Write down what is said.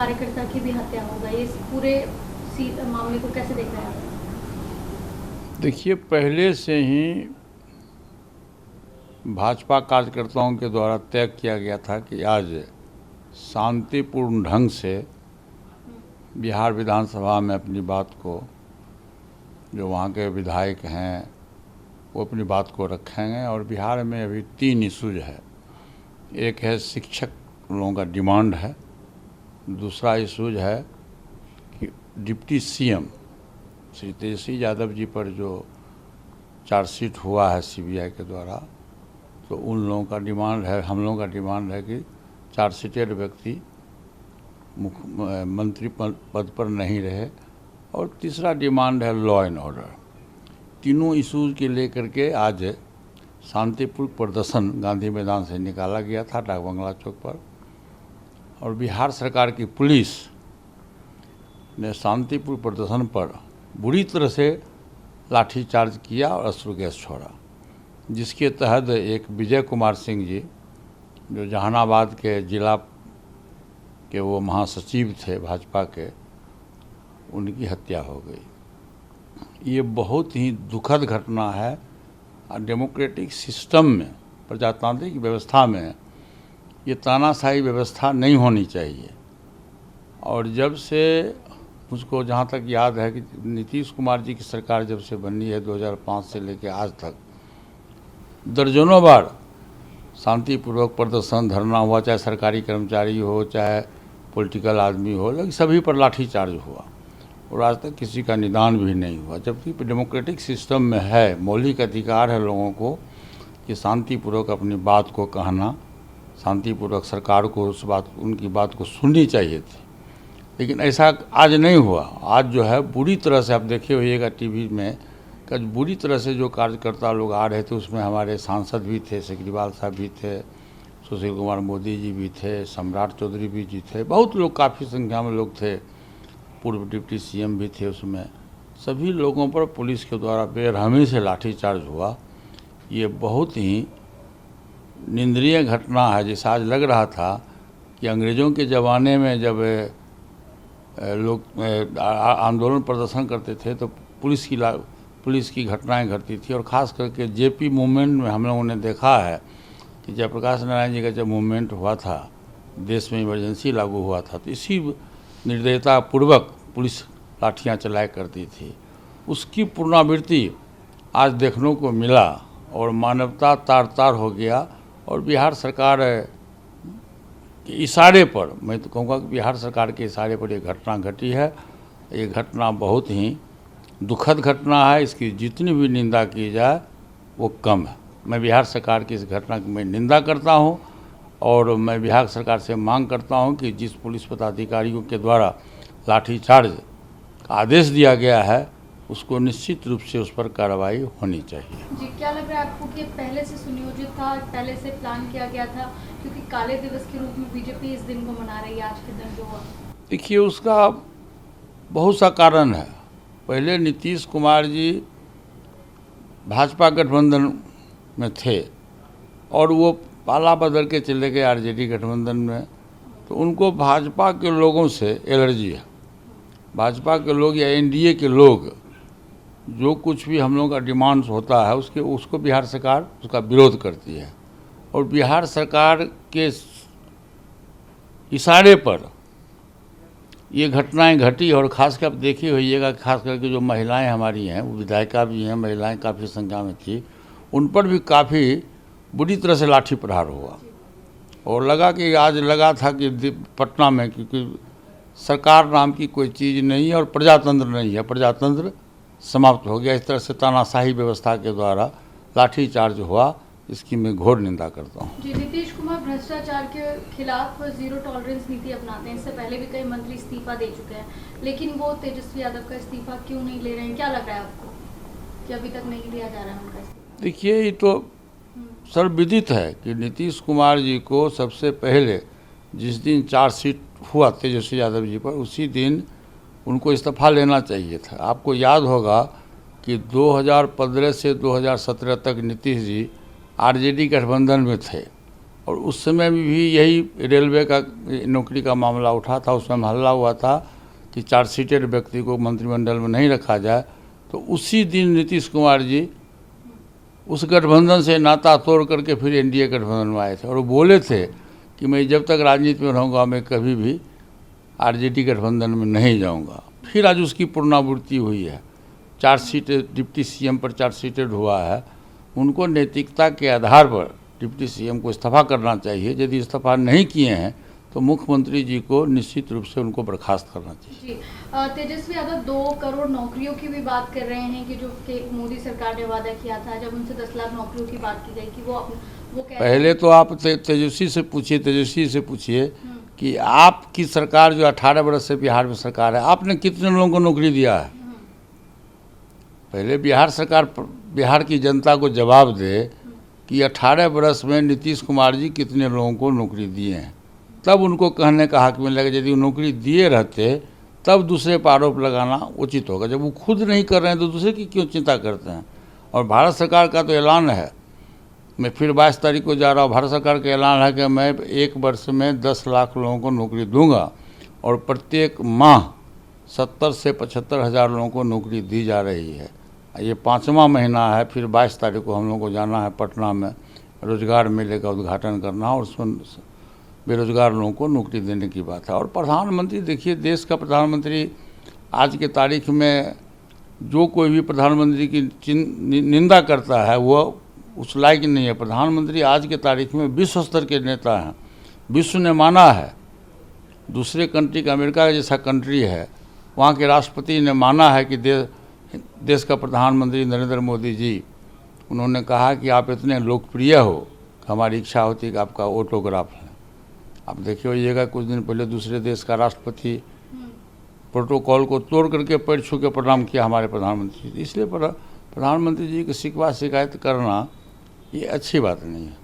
कार्यकर्ता की भी हत्या हो गई, इस पूरे मामले को कैसे देख रहे हैं आप? देखिए, पहले से ही भाजपा कार्यकर्ताओं के द्वारा तय किया गया था कि आज शांतिपूर्ण ढंग से बिहार विधानसभा में अपनी बात को, जो वहाँ के विधायक हैं वो अपनी बात को रखेंगे। और बिहार में अभी 3 इशूज है। एक है शिक्षक लोगों का डिमांड है, दूसरा इशूज है कि डिप्टी सीएम श्री तेजस्वी यादव जी पर जो चार्जशीट हुआ है सीबीआई के द्वारा, तो उन लोगों का डिमांड है, हम लोगों का डिमांड है कि चार्जशीटेड व्यक्ति मंत्री पद पर नहीं रहे। और तीसरा डिमांड है लॉ एंड ऑर्डर। तीनों इशूज़ के लेकर के आज शांतिपूर्ण प्रदर्शन गांधी मैदान से निकाला गया था डाक बंगला चौक पर। और बिहार सरकार की पुलिस ने शांतिपूर्ण प्रदर्शन पर बुरी तरह से लाठीचार्ज किया और अश्रु गैस छोड़ा, जिसके तहत एक विजय कुमार सिंह जी, जो जहानाबाद के जिला के वो महासचिव थे भाजपा के, उनकी हत्या हो गई। ये बहुत ही दुखद घटना है। डेमोक्रेटिक सिस्टम में, प्रजातांत्रिक व्यवस्था में ये तानाशाही व्यवस्था नहीं होनी चाहिए। और जब से मुझको जहाँ तक याद है कि नीतीश कुमार जी की सरकार जब से बनी है 2005 से लेकर आज तक दर्जनों बार शांतिपूर्वक प्रदर्शन धरना हुआ, चाहे सरकारी कर्मचारी हो चाहे पॉलिटिकल आदमी हो, लेकिन सभी पर लाठीचार्ज हुआ और आज तक किसी का निदान भी नहीं हुआ। जबकि डेमोक्रेटिक सिस्टम में है, मौलिक अधिकार है लोगों को कि शांतिपूर्वक अपनी बात को कहना, शांतिपूर्वक सरकार को उनकी बात को सुननी चाहिए थी। लेकिन ऐसा आज नहीं हुआ। आज जो है बुरी तरह से, आप देखे होइएगा टीवी में, कि बुरी तरह से जो कार्यकर्ता लोग आ रहे थे, उसमें हमारे सांसद भी थे, सिग्रीवाल साहब भी थे, सुशील कुमार मोदी जी भी थे, सम्राट चौधरी भी जी थे, बहुत लोग, काफ़ी संख्या में लोग थे, पूर्व डिप्टी सीएम भी थे उसमें। सभी लोगों पर पुलिस के द्वारा बेरहमी से लाठीचार्ज हुआ। ये बहुत ही निंदनीय घटना है। जैसे आज लग रहा था कि अंग्रेज़ों के ज़माने में जब लोग आंदोलन प्रदर्शन करते थे तो पुलिस की घटनाएं घटती थी। और ख़ास करके जेपी मूवमेंट में हम लोगों ने देखा है कि जयप्रकाश नारायण जी का जब मूवमेंट हुआ था, देश में इमरजेंसी लागू हुआ था, तो इसी निर्दयता पूर्वक पुलिस लाठियां चलाया करती थी। उसकी पुनरावृत्ति आज देखने को मिला और मानवता तार तार हो गया। और बिहार सरकार के इशारे पर, मैं तो कहूँगा कि बिहार सरकार के इशारे पर ये घटना घटी है। ये घटना बहुत ही दुखद घटना है। इसकी जितनी भी निंदा की जाए वो कम है। मैं बिहार सरकार की इस घटना की मैं निंदा करता हूं और मैं बिहार सरकार से मांग करता हूं कि जिस पुलिस पदाधिकारियों के द्वारा लाठीचार्ज का आदेश दिया गया है, उसको निश्चित रूप से उस पर कार्रवाई होनी चाहिए। जी, क्या लग रहा है आपको कि पहले से सुनियोजित था, पहले से प्लान किया गया था? क्योंकि काले दिवस के रूप में बीजेपी इस दिन को मना रही है, आज के दिन जो हुआ। देखिए, उसका बहुत सा कारण है। पहले नीतीश कुमार जी भाजपा गठबंधन में थे और वो पाला बदल के चले गए आरजेडी गठबंधन में, तो उनको भाजपा के लोगों से एलर्जी है। भाजपा के लोग या एनडीए के लोग जो कुछ भी हम लोगों का डिमांड्स होता है उसको बिहार सरकार उसका विरोध करती है। और बिहार सरकार के इशारे पर ये घटनाएं घटी। और ख़ास कर आप देखिए होइएगा, खास करके जो महिलाएं हमारी हैं, वो विधायिका भी हैं, महिलाएं काफ़ी संख्या में थी, उन पर भी काफ़ी बुरी तरह से लाठी प्रहार हुआ। और लगा कि आज लगा था कि पटना में, क्योंकि सरकार नाम की कोई चीज़ नहीं है और प्रजातंत्र नहीं है, प्रजातंत्र समाप्त हो गया। इस तरह से तानाशाही व्यवस्था के द्वारा लाठीचार्ज हुआ, इसकी मैं घोर निंदा करता हूँ। जी, नीतीश कुमार भ्रष्टाचार के खिलाफ जीरो टॉलरेंस नीति अपनाते हैं। इससे पहले भी कई मंत्री इस्तीफा दे चुके हैं, लेकिन वो तेजस्वी यादव का इस्तीफा क्यों नहीं ले रहे हैं? क्या लग रहा है आपको कि अभी तक नहीं लिया जा रहा है उनका इस्तीफा? देखिए, ये तो सर्वविदित है कि नीतीश कुमार जी को सबसे पहले जिस दिन चार्जशीट हुआ तेजस्वी यादव जी पर, उसी दिन उनको इस्तीफा लेना चाहिए था। आपको याद होगा कि 2015 से 2017 तक नीतीश जी आरजेडी गठबंधन में थे और उस समय भी यही रेलवे का नौकरी का मामला उठा था, उसमें हल्ला हुआ था कि चार्जशीटेड व्यक्ति को मंत्रिमंडल में नहीं रखा जाए। तो उसी दिन नीतीश कुमार जी उस गठबंधन से नाता तोड़ करके फिर एनडीए गठबंधन में आए थे और वो बोले थे कि मैं जब तक राजनीति में रहूँगा मैं कभी भी आरजेडी गठबंधन में नहीं जाऊँगा। फिर आज उसकी पुनरावृत्ति हुई है, चार्जशीटेड डिप्टी सीएम पर चार्जशीटेड हुआ है। उनको नैतिकता के आधार पर डिप्टी सीएम को इस्तीफा करना चाहिए। यदि इस्तीफा नहीं किए हैं तो मुख्यमंत्री जी को निश्चित रूप से उनको बर्खास्त करना चाहिए। जी, तेजस्वी यादव 2 करोड़ नौकरियों की भी बात कर रहे हैं कि जो कि मोदी सरकार ने वादा किया था, जब उनसे 10 लाख नौकरियों की बात की गई कि वो पहले तो आप तेजस्वी से पूछिए कि आपकी सरकार जो 18 वर्ष से बिहार में सरकार है, आपने कितने लोगों को नौकरी दिया है? पहले बिहार सरकार, बिहार की जनता को जवाब दे कि 18 वर्ष में नीतीश कुमार जी कितने लोगों को नौकरी दिए हैं, तब उनको कहने का हक मिलेगा। यदि वो नौकरी दिए रहते तब दूसरे पर आरोप लगाना उचित होगा। जब वो खुद नहीं कर रहे हैं तो दूसरे की क्यों चिंता करते हैं? और भारत सरकार का तो ऐलान है, मैं फिर 22 तारीख को जा रहा हूँ, भारत सरकार का ऐलान है कि मैं 1 वर्ष में 10 लाख लोगों को नौकरी दूंगा और प्रत्येक माह 70 से 75 हज़ार लोगों को नौकरी दी जा रही है। ये 5वां महीना है। फिर 22 तारीख को हम लोग को जाना है पटना में, रोजगार मेले का उद्घाटन करना और उसमें बेरोजगार लोगों को नौकरी देने की बात है। और प्रधानमंत्री, देखिए देश का प्रधानमंत्री आज के तारीख में जो कोई भी प्रधानमंत्री की निंदा करता है वो उस लायक नहीं है। प्रधानमंत्री आज के तारीख में विश्व स्तर के नेता हैं। विश्व ने माना है, दूसरे कंट्री का, अमेरिका जैसा कंट्री है, वहाँ के राष्ट्रपति ने माना है कि देश का प्रधानमंत्री नरेंद्र मोदी जी, उन्होंने कहा कि आप इतने लोकप्रिय हो, हमारी इच्छा होती है कि आपका ऑटोग्राफ है। आप देखिए होइएगा, कुछ दिन पहले दूसरे देश का राष्ट्रपति प्रोटोकॉल को तोड़ करके पैर छू के प्रणाम किया हमारे प्रधानमंत्री जी। इसलिए प्रधानमंत्री जी की शिकवा शिकायत करना ये अच्छी बात नहीं है।